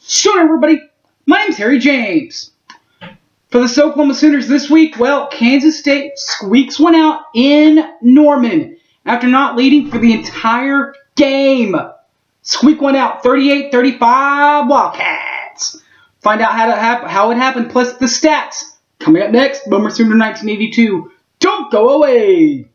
So everybody, my name's Harry James. For the Oklahoma Sooners this week, well, Kansas State squeaks one out in Norman after not leading for the entire game. Squeak one out, 38-35 Wildcats. Find out how it happened, plus the stats. Coming up next, Boomer Sooner 1982. Don't go away!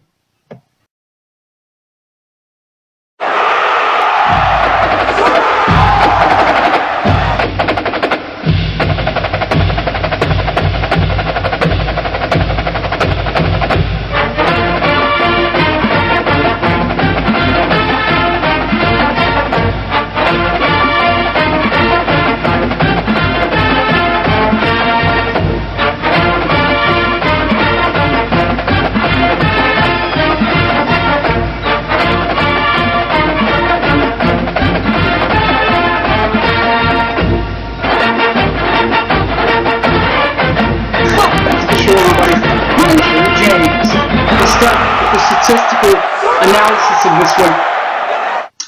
Statistical analysis of this one.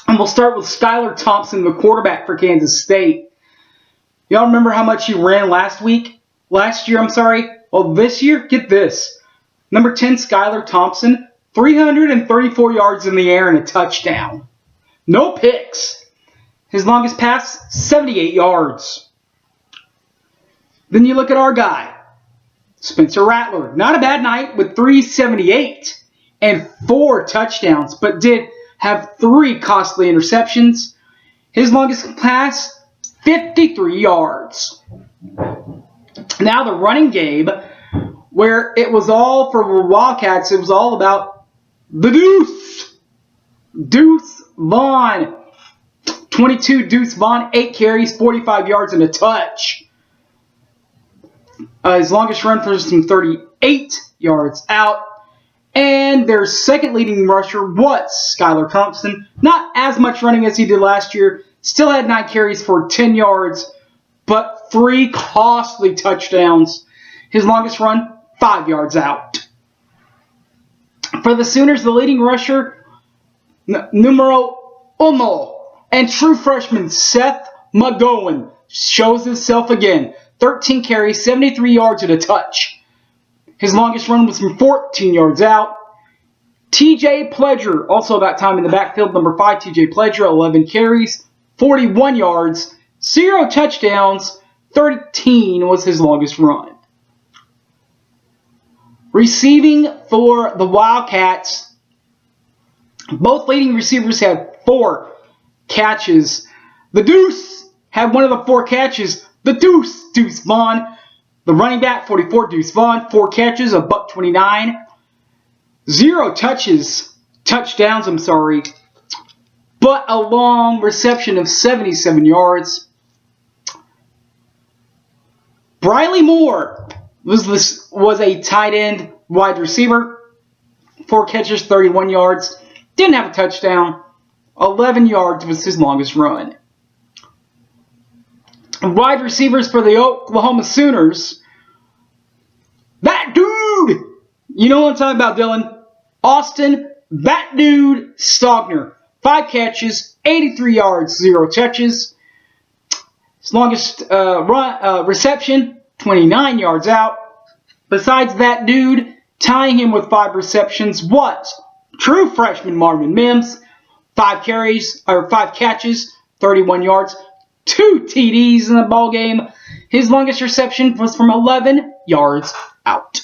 And we'll start with Skylar Thompson, the quarterback for Kansas State. Y'all remember how much he ran last year? Well, this year, get this. Number 10, Skylar Thompson, 334 yards in the air and a touchdown. No picks. His longest pass, 78 yards. Then you look at our guy, Spencer Rattler. Not a bad night with 378. And 4 touchdowns, but did have 3 costly interceptions. His longest pass, 53 yards. Now the running game, where it was all for the Wildcats, it was all about the Deuce. Deuce Vaughn. 22, Deuce Vaughn, 8 carries, 45 yards, and a touch. His longest run for some 38 yards out. And their second leading rusher was Skylar Thompson. Not as much running as he did last year. Still had 9 carries for 10 yards, but 3 costly touchdowns. His longest run, 5 yards out. For the Sooners, the leading rusher, numero uno, and true freshman Seth McGowan shows himself again. 13 carries, 73 yards, and a touch. His longest run was from 14 yards out. TJ Pledger, also about time in the backfield. Number 5, TJ Pledger, 11 carries, 41 yards, 0 touchdowns, 13 was his longest run. Receiving for the Wildcats, both leading receivers had 4 catches. The Deuce had one of the 4 catches. The Deuce Vaughn. The running back, 44, Deuce Vaughn, 4 catches, a $129. 0 touchdowns, but a long reception of 77 yards. Briley Moore was a tight end wide receiver. 4 catches, 31 yards. Didn't have a touchdown. 11 yards was his longest run. Wide receivers for the Oklahoma Sooners. That dude! You know what I'm talking about, Dylan. Austin, that dude, Stogner. 5 catches, 83 yards, 0 touches. His longest reception, 29 yards out. Besides that dude, tying him with 5 receptions was true freshman Marvin Mims. 5 catches, 31 yards. 2 TDs in the ball game. His longest reception was from 11 yards out.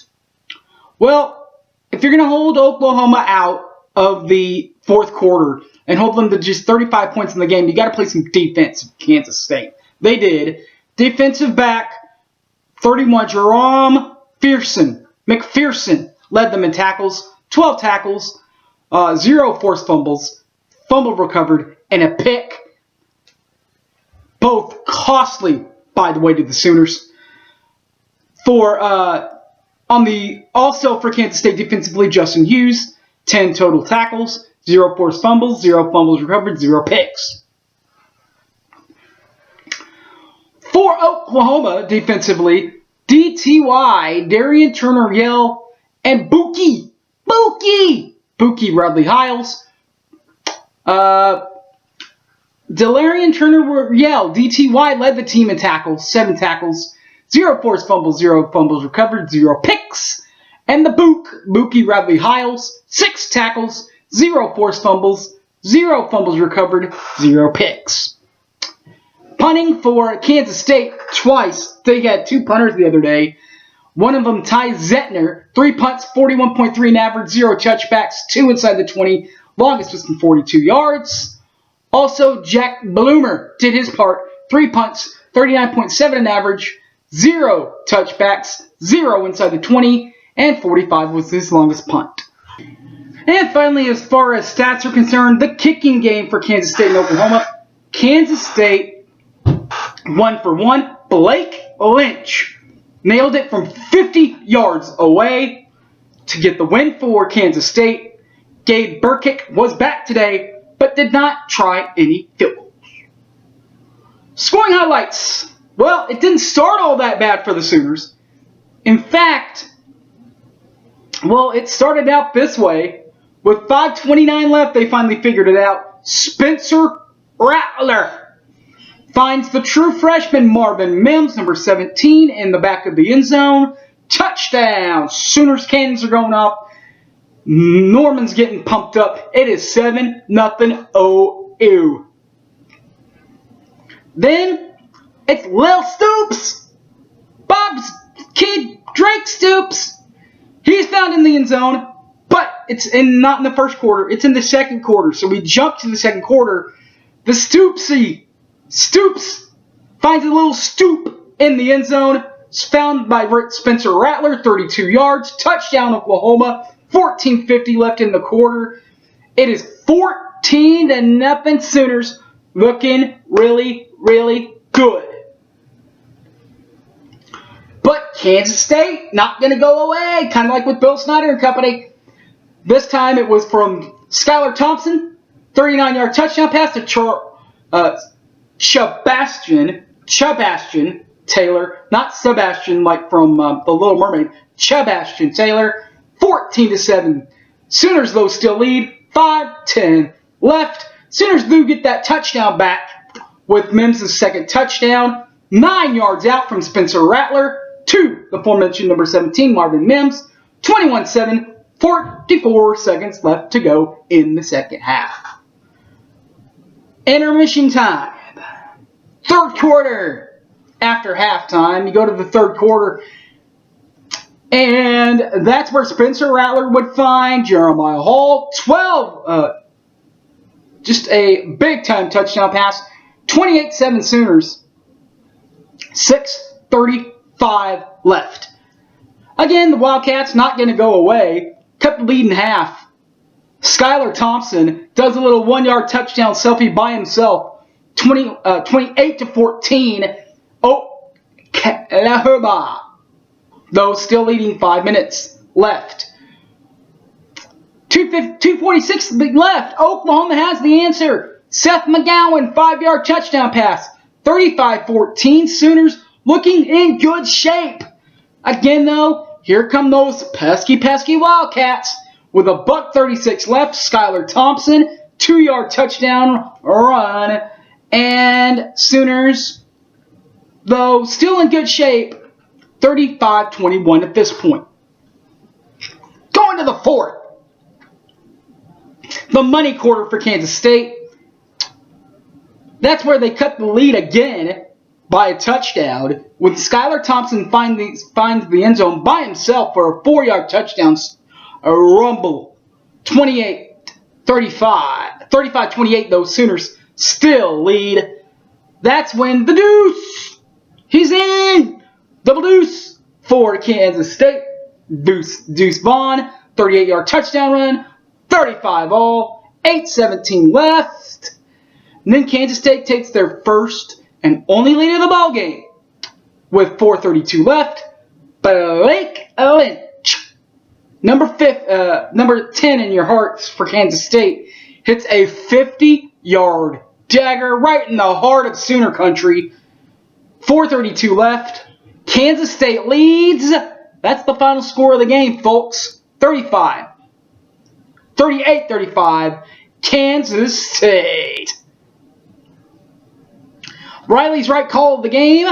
Well, if you're going to hold Oklahoma out of the 4th quarter and hold them to just 35 points in the game, you got to play some defense, Kansas State. They did. Defensive back, 31, Jerome McPherson led them in tackles, 12 tackles, 0 forced fumbles, fumble recovered, and a pick. Both costly, by the way, to the Sooners. Also for Kansas State defensively, Justin Hughes, 10 total tackles, 0 forced fumbles, 0 fumbles recovered, 0 picks. For Oklahoma defensively, DTY, Darian Turner-Yell, and Buki Bradley Hiles Delarian Turner-Yell, DTY, led the team in tackles, 7 tackles, 0 forced fumbles, 0 fumbles recovered, 0 picks. And the Buki Radley Hiles, 6 tackles, 0 forced fumbles, 0 fumbles recovered, 0 picks. Punting for Kansas State twice. They had 2 punters the other day. One of them, Ty Zettner, 3 punts, 41.3 in average, 0 touchbacks, 2 inside the 20. Longest was from 42 yards. Also, Jack Bloomer did his part. 3 punts, 39.7 in average, 0 touchbacks, 0 inside the 20, and 45 was his longest punt. And finally, as far as stats are concerned, the kicking game for Kansas State and Oklahoma. Kansas State, 1 for 1. Blake Lynch nailed it from 50 yards away to get the win for Kansas State. Gabe Burkick was back today, but did not try any field goals. Scoring highlights. Well, it didn't start all that bad for the Sooners. In fact, it started out this way. With 5:29 left, they finally figured it out. Spencer Rattler finds the true freshman Marvin Mims, number 17, in the back of the end zone. Touchdown! Sooners cannons are going off. Norman's getting pumped up. It is 7-0 OU. Then it's Lil Stoops. Bob's kid, Drake Stoops. He's found in the end zone, but it's not in the first quarter. It's in the second quarter. So we jump to the second quarter. The Stoops finds a little stoop in the end zone. It's found by Spencer Rattler, 32 yards. Touchdown, Oklahoma. 14:50 left in the quarter. It is 14-0 Sooners, looking really, really good. But Kansas State, not going to go away, kind of like with Bill Snyder and company. This time it was from Skylar Thompson, 39-yard touchdown pass to Sebastian Taylor, not Sebastian like from The Little Mermaid, Sebastian Taylor, 14-7. Sooners, though, still lead, 5:10 left. Sooners do get that touchdown back with Mims' second touchdown, 9 yards out from Spencer Rattler to the aforementioned number 17, Marvin Mims, 21-7, 44 seconds left to go in the second half. Intermission time. Third quarter. After halftime, you go to the third quarter, and that's where Spencer Rattler would find Jeremiah Hall. 12, just a big-time touchdown pass. 28-7 Sooners. 6:35 left. Again, the Wildcats not going to go away. Cut the lead in half. Skylar Thompson does a little 1-yard touchdown selfie by himself. 28-14. Oklahoma, though still leading 5 minutes left. 2:46 left. Oklahoma has the answer. Seth McGowan, 5-yard touchdown pass. 35-14. Sooners looking in good shape. Again, though, here come those pesky Wildcats. With a $1:36 left, Skylar Thompson, 2-yard touchdown run. And Sooners, though still in good shape, 35-21 at this point. Going to the fourth. The money quarter for Kansas State. That's where they cut the lead again by a touchdown. When Skylar Thompson finds the end zone by himself for a 4-yard touchdown rumble. 35-28, those Sooners still lead. That's when the deuce. He's in. Double deuce for Kansas State. Deuce Vaughn. 38-yard touchdown run. 35 all. 8:17 left. And then Kansas State takes their first and only lead of the ball game with 4:32 left. Blake Lynch, number 10 in your hearts for Kansas State, hits a 50-yard dagger right in the heart of Sooner country. 4:32 left. Kansas State leads. That's the final score of the game, folks. 38-35. Kansas State. Riley's right call of the game.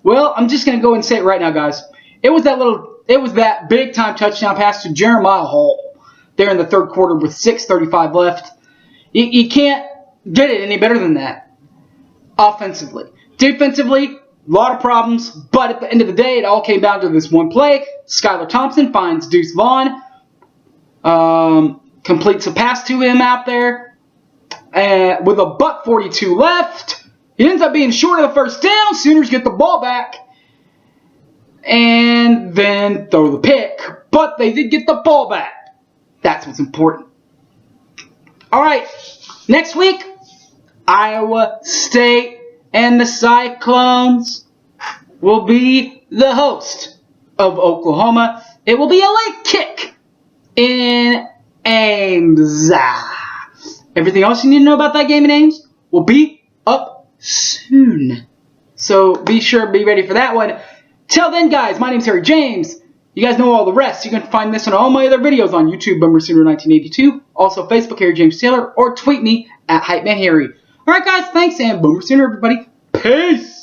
Well, I'm just going to go and say it right now, guys. It was that big time touchdown pass to Jeremiah Hall there in the third quarter with 6:35 left. You can't get it any better than that offensively. Defensively, a lot of problems, but at the end of the day, it all came down to this one play. Skylar Thompson finds Deuce Vaughn, completes a pass to him out there, and with a .42 left. He ends up being short of the first down. Sooners get the ball back and then throw the pick. But they did get the ball back. That's what's important. All right, next week, Iowa State and the Cyclones will be the host of Oklahoma. It will be a late kick in Ames. Everything else you need to know about that game in Ames will be up soon. So be sure to be ready for that one. Till then, guys, my name's Harry James. You guys know all the rest. You can find this on all my other videos on YouTube, BoomerSooner1982. Also, Facebook, Harry James Taylor, or tweet me at HypeManHarry. Alright, guys, thanks, and Boomer Sooner, everybody. Peace!